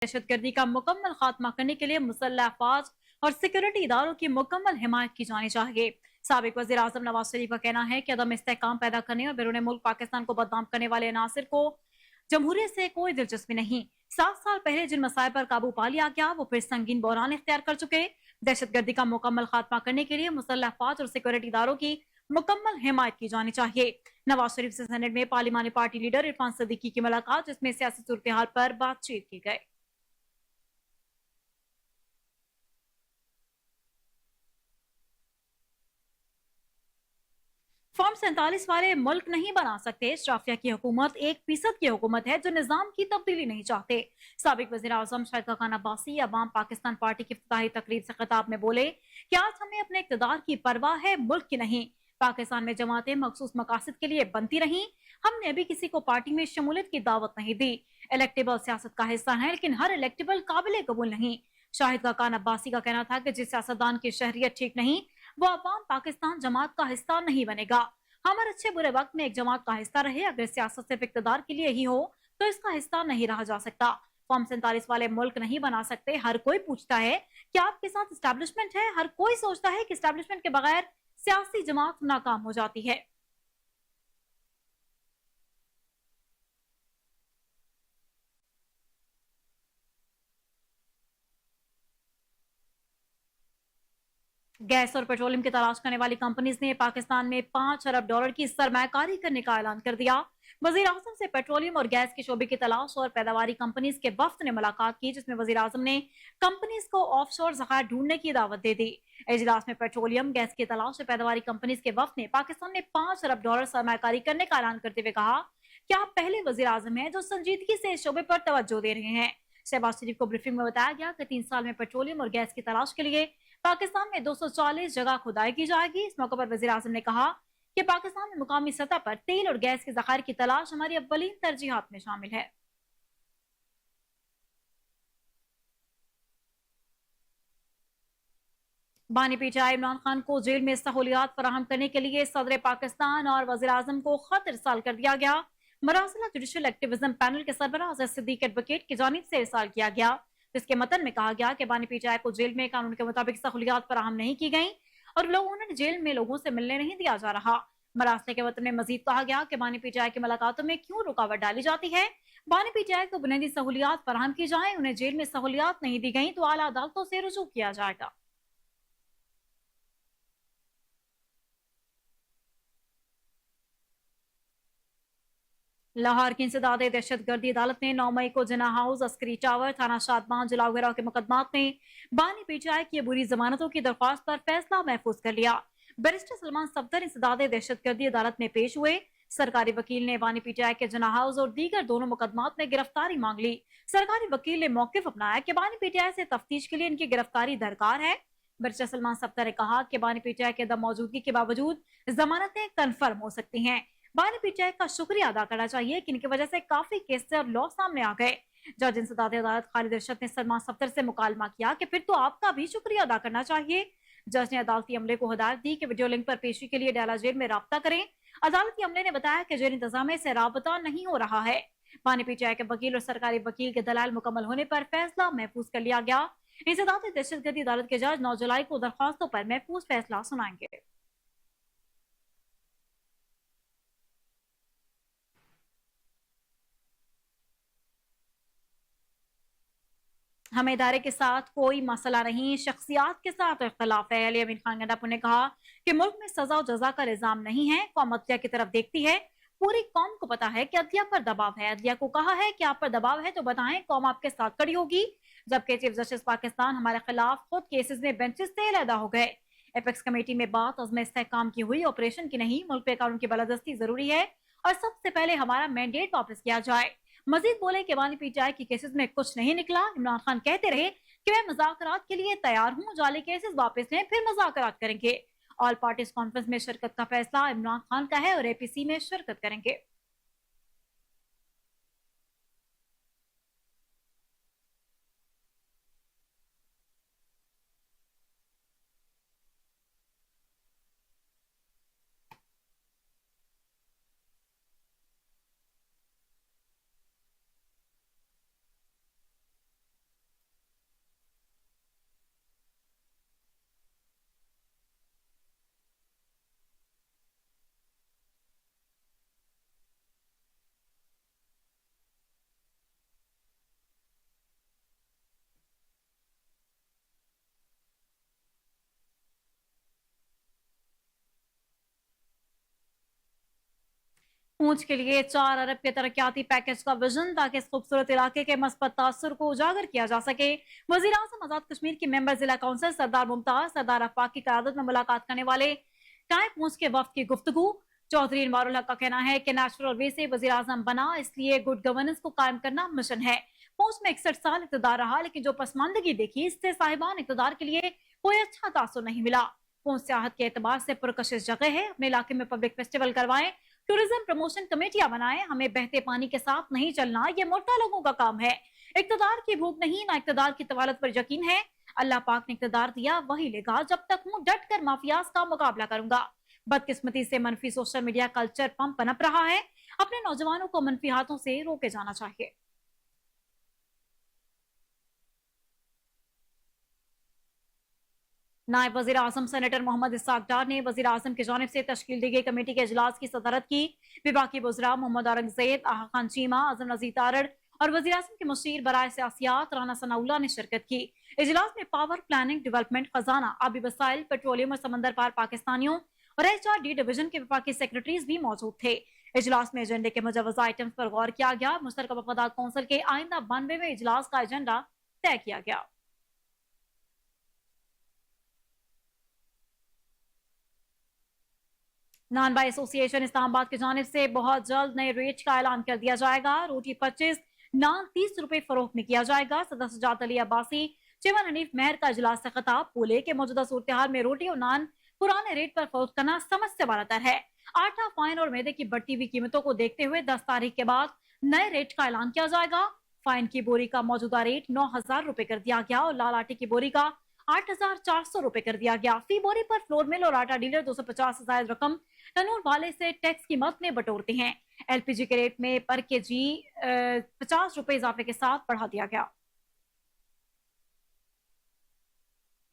दहशत गर्दी का मुकम्मल खात्मा करने के लिए मुसल्लह अफवाज और सिक्योरिटी इदारों की मुकम्मल हिमायत की जानी चाहिए। साबिक वज़ीर आज़म नवाज शरीफ का कहना है कि अदम इस्तेहकाम पैदा करने और बैरून मुल्क पाकिस्तान को बदनाम करने वाले अनासिर को जमहूरियत से कोई दिलचस्पी नहीं। 7 साल पहले जिन मसाइल पर काबू पा लिया गया वो फिर संगीन बहरान इख्तियार कर चुके। दहशत गर्दी का मुकम्मल खात्मा करने के लिए मुसल्लह अफवाज और सिक्योरिटी इदारों की मुकम्मल हिमायत की जानी चाहिए। नवाज शरीफ से सेनेट में पार्लिमानी पार्टी लीडर इरफान सदीकी की मुलाकात, जिसमें सियासी सूरत हाल पर बातचीत की गई। फॉर्म 47 वाले मुल्क नहीं बना सकते। अशराफिया की हुकूमत 1% की हुकूमत है जो निजाम की तब्दीली नहीं चाहते। साबिक वज़ीर आज़म शाहिद खान अब्बासी अवाम पाकिस्तान पार्टी की इफ्तिताही तकरीर से खिताब में बोले कि आज हमें अपने इक़्तिदार की परवाह है, मुल्क की नहीं। पाकिस्तान में जमातें मखसूस मकासद के लिए बनती रहीं। हमने अभी किसी को पार्टी में शमूलियत की दावत नहीं दी। इलेक्टेबल सियासत का हिस्सा है, लेकिन हर इलेक्टेबल काबिल कबूल नहीं। शाहिद खान अब्बासी का कहना था कि जिस सियासतदान की शहरियत ठीक नहीं वो अवाम पाकिस्तान जमात का हिस्सा नहीं बनेगा। हम हर अच्छे बुरे वक्त में एक जमात का हिस्सा रहे। अगर सियासत सिर्फ इक़्तिदार के लिए ही हो तो इसका हिस्सा नहीं रहा जा सकता। फॉर्म 47 वाले मुल्क नहीं बना सकते। हर कोई पूछता है कि आपके साथ इस्टेब्लिशमेंट है। हर कोई सोचता है कि इस्टेब्लिशमेंट के बगैर सियासी जमात नाकाम हो जाती है। गैस और पेट्रोलियम की तलाश करने वाली कंपनीज ने पाकिस्तान में $5 अरब की सरमायाकारी करने का ऐलान कर दिया। वजीर आजम से पेट्रोलियम और गैस के शोबे की तलाश और पैदावारी कंपनीज के वफ्द ने मुलाकात की, जिसमें वजीर आजम ने कंपनीज को ऑफशोर ज़खायर ढूंढने की दावत दे दी। इजलास में पेट्रोलियम गैस की तलाश और पैदावारी कंपनीज के वफ्द ने पाकिस्तान में $5 अरब सरमायाकारी करने का ऐलान करते हुए कहा कि आप पहले वजीर आजम हैं जो संजीदगी से इस शोबे पर तवज्जो दे रहे हैं। शहबाज शरीफ को ब्रीफिंग में बताया गया कि 3 साल में पेट्रोलियम और गैस की तलाश के लिए पाकिस्तान में 240 जगह खुदाई की जाएगी। इस मौके पर वजीर आजम ने कहा कि पाकिस्तान में मुकामी सतह पर तेल और गैस के ज़खायर की तलाश हमारी अव्वलीन तरजीहात में शामिल है। बानी पीटीआई इमरान खान को जेल में सहूलियात फराहम करने के लिए सदर पाकिस्तान और वजीर आजम को खत इरसाल कर दिया गया। मरासला जुडिशल एक्टिविज्म पैनल के सरबराह सिद्दीक एडवोकेट की जानिब से इरसाल किया गया, जिसके मतन में कहा गया कि बानी पीटीआई को जेल में कानून के मुताबिक सहूलियात फराहम नहीं की गई और लोगों ने जेल में लोगों से मिलने नहीं दिया जा रहा। मरासले के वतन में मजीद कहा गया कि बानी पीटीआई की मुलाकातों में क्यों रुकावट डाली जाती है। बानी पीटीआई को बुनियादी सहूलियात फराहम की जाए, उन्हें जेल में सहूलियात नहीं दी गई तो आला अदालतों से रुजू किया जाएगा। लाहौर की इंसदाद दहशत गर्दी अदालत ने 9 मई को जना हाउस, अस्करी टावर, थाना शादमान, जला वगैरह के मुकदमात में बानी पीटीआई की बुरी जमानतों की दरख्वास्त पर फैसला महफूज कर लिया। बैरिस्टर सलमान सफ्दर इंसदाद दहशत गर्दी अदालत में पेश हुए। सरकारी वकील ने बानी पीटीआई के जना हाउस और दीगर दोनों मुकदमात में गिरफ्तारी मांग ली। सरकारी वकील ने मौकिफ अपनाया कि बानी पीटीआई से तफ्तीश के लिए इनकी गिरफ्तारी दरकार है। बैरिस्टर सलमान सफ्दर ने कहा कि बानी पीटीआई के दम मौजूदगी के बावजूद जमानतें कन्फर्म हो सकती हैं। बानी पीटीआई का शुक्रिया अदा करना चाहिए कि इनकी वजह से काफी केस और लॉ सामने आ गए। जज इंसदाद अदालत खालिद अरशद ने सलमान सफ्दर से मुकालमा किया कि फिर तो आपका भी शुक्रिया अदा करना चाहिए। जज ने अदालती अमले को हिदायत दी कि वीडियो लिंक पर पेशी के लिए डाला जेल में राब्ता करें। अदालती अमले ने बताया कि जेल इंतजामिया से राबता नहीं हो रहा है। बानी पीटीआई के वकील और सरकारी वकील के दलाल मुकम्मल होने पर फैसला महफूज कर लिया गया। इंसदाद दहशतगर्दी अदालत के जज 9 जुलाई को दरख्वास्तों पर महफूज फैसला सुनाएंगे। हमें इदारे के साथ कोई मसला नहीं, शख्सियात के साथ इख्तलाफ है। अली अमीन खान गंडापुर ने कहा कि मुल्क में सजा और जजा का निजाम नहीं है। कौम अदलिया की तरफ देखती है। पूरी कौम को पता है कि अदलिया पर दबाव है। अदलिया को कहा है कि आप पर दबाव है तो बताएं, कौम आपके साथ खड़ी होगी। जबकि चीफ जस्टिस पाकिस्तान हमारे खिलाफ खुद केसेस में बेंचेस से अलहदा हो गए। एपेक्स कमेटी में बात अज़्म इस्तेहकाम की हुई, ऑपरेशन की नहीं। मुल्क पे कानून की बलदस्ती जरूरी है और सबसे पहले हमारा मैंडेट वापस किया जाए। मजीद बोले कि बानी पीटीआई के केसेस में कुछ नहीं निकला। इमरान खान कहते रहे कि मैं मुज़ाकरात के लिए तैयार हूं, जाली केसेस वापस लें फिर मुज़ाकरात करेंगे। ऑल पार्टीज कॉन्फ्रेंस में शिरकत का फैसला इमरान खान का है और एपीसी में शिरकत करेंगे। पूंछ के लिए 4 अरब के तरक्याती पैकेज का विजन ताकि इस खूबसूरत इलाके के मस्बत तासुर को उजागर किया जा सके। वजीर आजम आजाद कश्मीर की मेंबर जिला काउंसिल सरदार मुमताज सरदार अफाक की क़यादत में मुलाकात करने वाले टाई पूंछ के वफ्द की गुफ्तगू। चौधरी इनवारुल हक का कहना है कि नेचुरल वे से वजीर आजम बना, इसलिए गुड गवर्नेंस को कायम करना मिशन है। पूंछ में 61 साल इक़्तिदार रहा, लेकिन जो पसमानदगी देखी इससे साहिबान इक़्तिदार के लिए कोई अच्छा तासुर नहीं मिला। पूंछ सियाहत के एतबार से पुरकशिश जगह है। अपने इलाके में पब्लिक फेस्टिवल करवाएं, टूरिज्म प्रमोशन कमेटियां बनाएं। हमें बहते पानी के साथ नहीं चलना, ये मुर्दा लोगों का काम है। इक़्तिदार की भूख नहीं, ना इक़्तिदार की तवालत पर यकीन है। अल्लाह पाक ने इक़्तिदार दिया वही लेगा, जब तक हूं डट कर माफियाज का मुकाबला करूंगा। बदकिस्मती से मनफी सोशल मीडिया कल्चर पंप पनप रहा है। अपने नौजवानों को मनफी हाथों से रोके जाना चाहिए। नायब वजीर आजम सेनेटर मोहम्मद इसाक डार ने वजीर आजम की जानिब से तश्कील दी गई कमेटी के इजलास की सदारत की। विभागी वज़रा मोहम्मद औरंगजेब, आहा खान चीमा, आजम नजीर तारड़ और वजीर आजम के मुशीर बराए सियासियात राना सनाउल्लाह ने शिरकत की। इजलास में पावर प्लानिंग, डेवलपमेंट, खजाना, आबी वसाइल, पेट्रोलियम और समंदर पार पाकिस्तानियों और HRD डिवीजन के विफाकी सेक्रेटरीज भी मौजूद थे। इजलास में एजेंडे के मुजवजा आइटम्स पर गौर किया गया। मुश्तरका वफादात कौंसिल के आइंदा 92वें इजलास का एजेंडा तय किया गया। नान बाई एसोसिएशन इस्लामाबाद की जानिब से बहुत जल्द नए रेट का ऐलान कर दिया जाएगा। रोटी 25, नान 30 रुपए फरोख्त में किया जाएगा। सदर सजात अली अब्बासी, चेयरमैन हनीफ मेहर का इजलास से खिताब। बोले कि मौजूदा सूरत हाल में रोटी और नान पुराने रेट पर फरोख्त करना समझ से बालातर है। आटा, फाइन और मैदे की बढ़ती हुई कीमतों को देखते हुए 10 तारीख के बाद नए रेट का ऐलान किया जाएगा। फाइन की बोरी का मौजूदा रेट 9,000 रुपए कर दिया गया और लाल आटे की बोरी का 8,400 रुपए कर दिया गया। फी बोरी पर फ्लोर मिल और आटा डीलर 250 से ज्यादा रकम तनूर वाले से टैक्स की मद में बटोरते हैं। LPG के रेट में पर केजी 50 रुपए इजाफे के साथ बढ़ा दिया गया।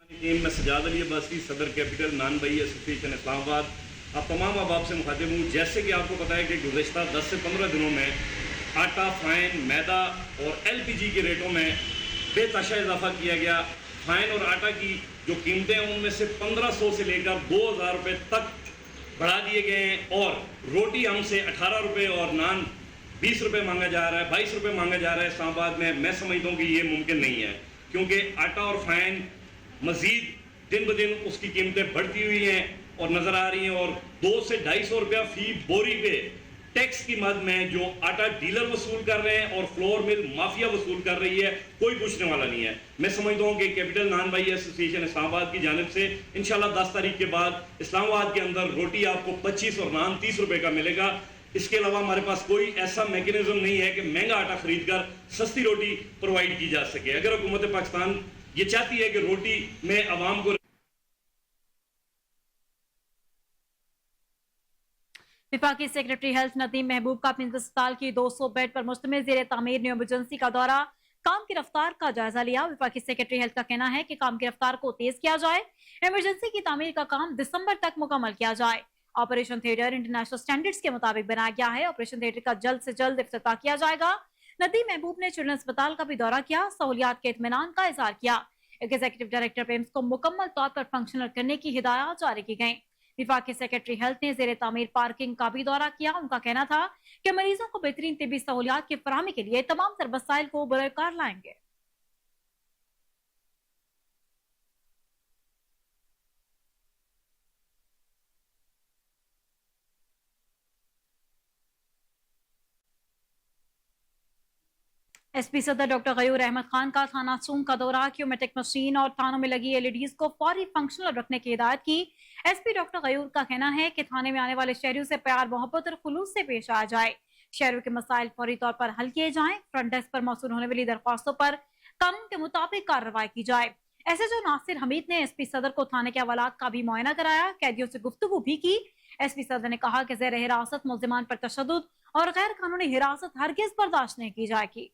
मैं सजाद अली अब्बासी, सदर Capital Nanbai Association Islamabad. आप तमाम अहबाब से मुखातिब हूँ। जैसे कि आपको पता है कि गुज़श्ता 10 से 15 दिनों में आटा, फाइन, मैदा और LPG के रेटों में बेतहाशा इजाफा किया गया। फाइन और आटा की जो कीमतें हैं उनमें से 1500 से लेकर 2000 रुपये तक बढ़ा दिए गए हैं और रोटी हमसे 18 रुपये और नान 20 रुपये मांगा जा रहा है, 22 रुपये मांगा जा रहा है इस्लामाबाद में। मैं समझता हूँ कि ये मुमकिन नहीं है, क्योंकि आटा और फाइन मज़ीद दिन ब दिन उसकी कीमतें बढ़ती हुई हैं और नज़र आ रही हैं और 200 से 250 रुपया फी बोरी पे टैक्स की मद में जो आटा डीलर वसूल कर रहे हैं और फ्लोर मिल माफिया वसूल कर रही है, कोई पूछने वाला नहीं है। मैं समझता हूँ कि Capital Nanbai Association Islamabad की जानिब से इंशाल्लाह 10 तारीख के बाद इस्लामाबाद के अंदर रोटी आपको 25 और नान 30 रुपए का मिलेगा। इसके अलावा हमारे पास कोई ऐसा मैकेनिज्म नहीं है कि महंगा आटा खरीद कर सस्ती रोटी प्रोवाइड की जा सके। अगर हुकूमत पाकिस्तान ये चाहती है कि रोटी में अवाम को विफाकी सेक्रेटरी हेल्थ नदीम महबूब का अपने अस्पताल की 200 बेड पर मुश्तमिल ज़ेरे तामीर न्यू इमरजेंसी का दौरा, काम की रफ्तार का जायजा लिया। विफाकी सेक्रेटरी हेल्थ का कहना है कि काम की रफ्तार को तेज किया जाए, इमरजेंसी की तामीर का काम दिसंबर तक मुकम्मल किया जाए। ऑपरेशन थिएटर इंटरनेशनल स्टैंडर्ड्स के मुताबिक बनाया गया है। ऑपरेशन थिएटर का जल्द से जल्द इफ्तिताह किया जाएगा। नदीम महबूब ने चिल्ड्रन अस्पताल का भी दौरा किया, सहूलियात के इत्मीनान का इजहार किया। एग्जीक्यूटिव डायरेक्टर पेम्स को मुकम्मल तौर पर फंक्शनल करने की हिदायत जारी की गई। विफाकी सेक्रेटरी हेल्थ ने ज़ेरे तामीर पार्किंग का भी दौरा किया। उनका कहना था कि मरीजों को बेहतरीन तिब्बी सहूलियात की फराहमी के लिए तमाम तर वसाइल को बरकरार लाएंगे। SP सदर डॉक्टर गयूर अहमद खान का थाना सूंग का दौरा, क्यूमेटिक मशीन और थानों में लगी LEDs को फौरी फंक्शनल रखने की हिदायत की। SP डॉक्टर गयूर का कहना है कि थाने में आने वाले शहरियों से प्यार, मोहब्बत और खुलूस से पेश आया जाए। शहरों के मसाइल फौरी तौर पर हल किए जाएं। फ्रंट डेस्क पर मौसूल होने वाली दरख्वास्तों पर कानून के मुताबिक कार्रवाई की जाए। SHO नासिर हमीद ने SP सदर को थाने के हवालात का भी मुआयना कराया, कैदियों से गुफ्तगू भी की। SP सदर ने कहा कि ज़ेर हिरासत मुल्जिमान पर तशद्दुद और गैर कानूनी हिरासत हरगिज बर्दाश्त नहीं की जाएगी।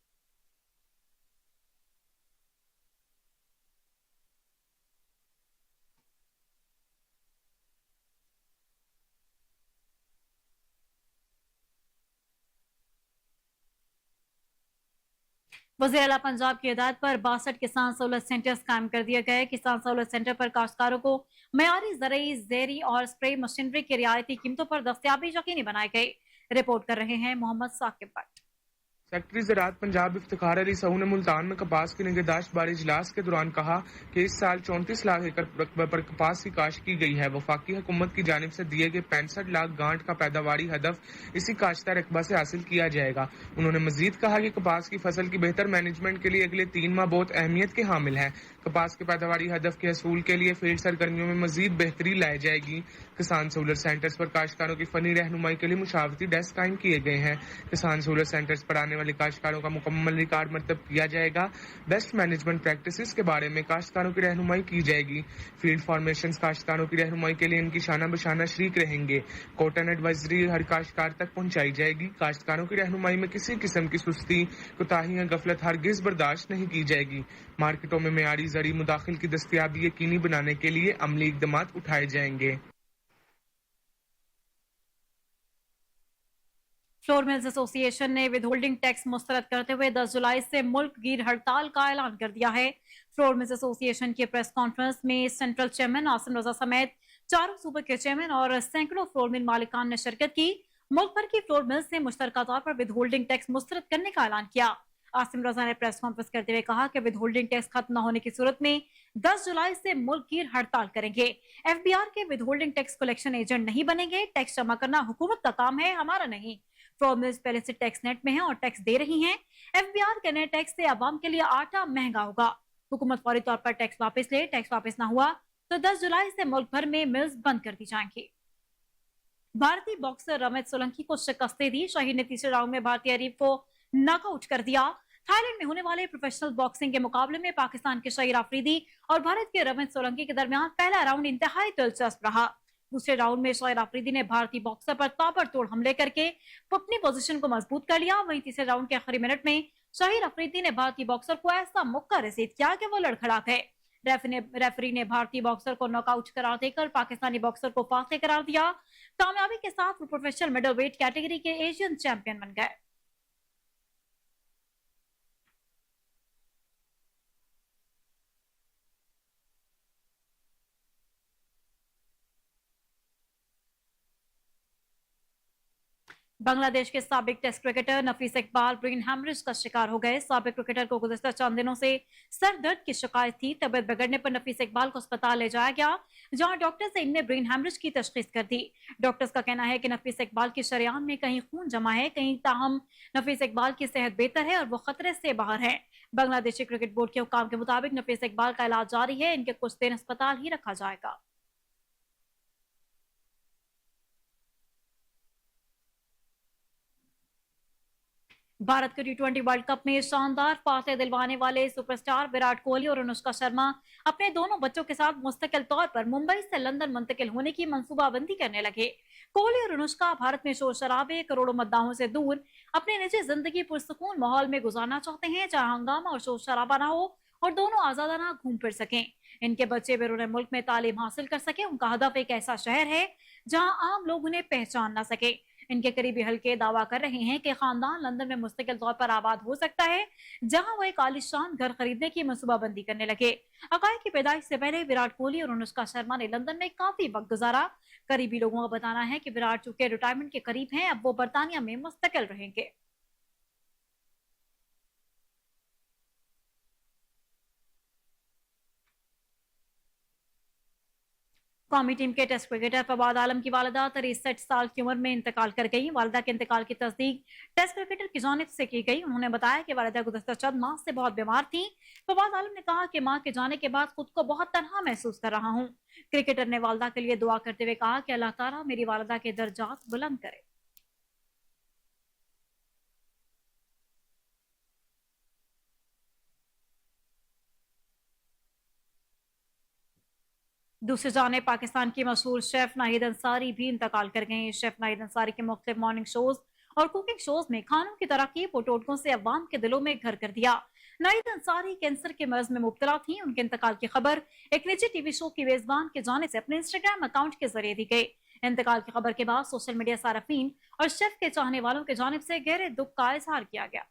वज़ीर आला पंजाब की हिदायत पर 62 किसान सहूलत सेंटर्स कायम कर दिए गए। किसान सहूलत सेंटर पर काश्तकारों को मयारी ज़रई, ज़ेरी और स्प्रे मशीनरी की रियायती कीमतों पर दस्तयाबी यकीनी बनाई गई। रिपोर्ट कर रहे हैं मोहम्मद साकिब भट्ट। सेक्रेटरी ज़राअत पंजाब इफ्तिखार अली सऊ ने मुल्तान में कपास की निगहदाश्त बारे इजलास के दौरान कहा कि इस साल 34 लाख एकड़ रकबे पर कपास की काश्त की गई है। वफाकी हुकूमत की जानिब से दिए गए 65 लाख गांठ का पैदावारी हदफ इसी काश्ता रकबा से हासिल किया जाएगा। उन्होंने मजीद कहा कि कपास की फसल की बेहतर मैनेजमेंट के लिए अगले 3 माह बहुत अहमियत के हामिल है। कपास के पैदावारी हदफ के हसूल के लिए फील्ड सरगर्मियों में मजीद बेहतरी लाई जाएगी। किसान सहूलत सेंटर्स पर काश्तकारों की फनी रहनुमाई के लिए मुशावरती डेस्क कायम किए गए हैं। किसान सहूलत सेंटर्स पर आने वाले काश्तकारों का मुकम्मल रिकॉर्ड मरतब किया जाएगा। बेस्ट मैनेजमेंट प्रैक्टिसेस के बारे में काश्तकारों की रहनुमाई की जाएगी। फील्ड फॉर्मेशन काश्तकारों की रहनुमाई के लिए इनकी शाना बशाना शरीक रहेंगे। कॉटन एडवाइजरी हर काश्तकार तक पहुंचाई जाएगी। काश्तकारों की रहनुमाई में किसी किस्म की सुस्ती, कोताही या गफलत हरगिज बर्दाश्त नहीं की जाएगी। मार्केटों में मेयारी ज़री मुदाखिल की दस्तयाबी यकीनी बनाने के लिए अमली इक़दाम उठाए जाएंगे। फ्लोर मिल्स एसोसिएशन ने विद होल्डिंग टैक्स मुस्तरद करते हुए 10 जुलाई से मुल्क गिर हड़ताल का ऐलान कर दिया है। फ्लोर मिल्स एसोसिएशन की प्रेस कॉन्फ्रेंस में सेंट्रल चेयरमैन आसिम रजा समेत चारों सूबे के चेयरमैन और सैकड़ों फ्लोर मिल मालिकान ने शिरकत की। मुल्क भर की फ्लोर मिल्स ने मुश्तरका तौर पर विद होल्डिंग टैक्स मुस्तरद करने का ऐलान किया। आसिम रजा ने प्रेस कॉन्फ्रेंस करते हुए कहा कि विद होल्डिंग टैक्स खत्म न होने की सूरत में 10 जुलाई से मुल्क गिर हड़ताल करेंगे। एफबीआर के with holding tax collection agent नहीं बनेंगे। टैक्स जमा करना हुकूमत का काम है, हमारा नहीं। फ्लोर मिल्स पहले से टैक्स नेट में है और टैक्स दे रही हैं। एफबीआर के नए टैक्स से आवाम के लिए आटा महंगा होगा। हुकूमत फौरी तौर पर टैक्स वापस ले। टैक्स वापस ना हुआ तो 10 जुलाई से मुल्क भर में मिल्स बंद कर दी जाएंगी। भारतीय बॉक्सर रमित सोलंकी को शिकस्त दे दी। शाहीन ने तीसरे राउंड में भारतीय अरीब को नॉकआउट कर दिया। थाईलैंड में होने वाले प्रोफेशनल बॉक्सिंग के मुकाबले में पाकिस्तान के शाहिर आफरीदी और भारत के रमित सोलंकी के दरमियान पहला राउंड इंतहाई दिलचस्प रहा। दूसरे राउंड में शाहिर आफरीदी ने भारतीय बॉक्सर पर ताबड़तोड़ हमले करके अपनी पोजीशन को मजबूत कर लिया। वहीं तीसरे राउंड के आखिरी मिनट में शाहिर आफरीदी ने भारतीय बॉक्सर को ऐसा मुक्का रसीद किया कि वो लड़खड़ा गए। रेफरी ने भारतीय बॉक्सर को नॉकआउट करार देकर पाकिस्तानी बॉक्सर को फातह करार दिया। कामयाबी के साथ वो प्रोफेशनल मिडल वेट कैटेगरी के एशियन चैंपियन बन गए। बांग्लादेश के साबिक टेस्ट क्रिकेटर नफीस इकबाल ब्रेन हैमरेज का शिकार हो गए। साबिक क्रिकेटर को गुज़िश्ता चंद दिनों से सर दर्द की शिकायत थी। तबीयत बिगड़ने पर नफीस इकबाल को अस्पताल ले जाया गया, जहां डॉक्टर्स ने इनमें ब्रेन हैमरेज की तशखीस कर दी। डॉक्टर्स का कहना है कि नफीस इकबाल की शरेआन में कहीं खून जमा है, कहीं ताहम नफीस इकबाल की सेहत बेहतर है और वो खतरे से बाहर है। बांग्लादेशी क्रिकेट बोर्ड के हुकाम के मुताबिक नफीस इकबाल का इलाज जारी है। इनके कुछ दिन अस्पताल ही रखा जाएगा। भारत के टी20 वर्ल्ड कप में शानदार फासले दिलवाने वाले सुपरस्टार विराट कोहली और अनुष्का शर्मा अपने दोनों बच्चों के साथ मुस्तकिल तौर पर मुंबई से लंदन मुंतकिल होने की मंसूबाबंदी करने लगे। कोहली और अनुष्का भारत में शोर शराबे, करोड़ों मद्दाहों से दूर अपनी निजी जिंदगी पुरसुकून माहौल में गुजारना चाहते हैं, जहां हंगामा और शोर शराबा ना हो और दोनों आजादाना घूम फिर सकें। इनके बच्चे बैरून मुल्क में तालीम हासिल कर सके। उनका हदफ एक ऐसा शहर है जहां आम लोग उन्हें पहचान ना सके। इनके करीबी हल्के दावा कर रहे हैं कि खानदान लंदन में मुस्तकिल तौर पर आबाद हो सकता है, जहां वो एक आलीशान घर खरीदने की मंसूबाबंदी करने लगे। अकाई की पैदाइश से पहले विराट कोहली और अनुष्का शर्मा ने लंदन में काफी वक्त गुजारा। करीबी लोगों का बताना है कि विराट चूंकि रिटायरमेंट के करीब हैं, अब वो बर्तानिया में मुस्तकिल रहेंगे। कौमी टीम के टेस्ट क्रिकेटर फवाद आलम की वालिदा 63 साल की उम्र में इंतकाल कर गई। वालिदा के इंतकाल की तस्दीक टेस्ट क्रिकेटर की जानिब से की गई। उन्होंने बताया कि वालिदा गुज़श्ता चंद माह से बहुत बीमार थी। फवाद आलम ने कहा कि मां के जाने के बाद खुद को बहुत तन्हा महसूस कर रहा हूं। क्रिकेटर ने वालिदा के लिए दुआ करते हुए कहा कि अल्लाह ताला मेरी वालिदा के दर्जात बुलंद करे। दूसरी जानिब पाकिस्तान की मशहूर शेफ नाहिद अंसारी भी इंतकाल कर गए। शेफ नाहिद अंसारी के मुख्तलिफ मॉर्निंग शोज और कुकिंग शोज में खानों की तरक्की और टोटकों से अवाम के दिलों में घर कर दिया। नाहिद अंसारी कैंसर के मर्ज में मुब्तला थी। उनके इंतकाल की खबर एक निजी टीवी शो की मेजबान के जाने से अपने इंस्टाग्राम अकाउंट के जरिए दी गई। इंतकाल की खबर के बाद सोशल मीडिया सारफीन और शेफ के चाहने वालों की जानिब से गहरे दुख का इजहार किया गया।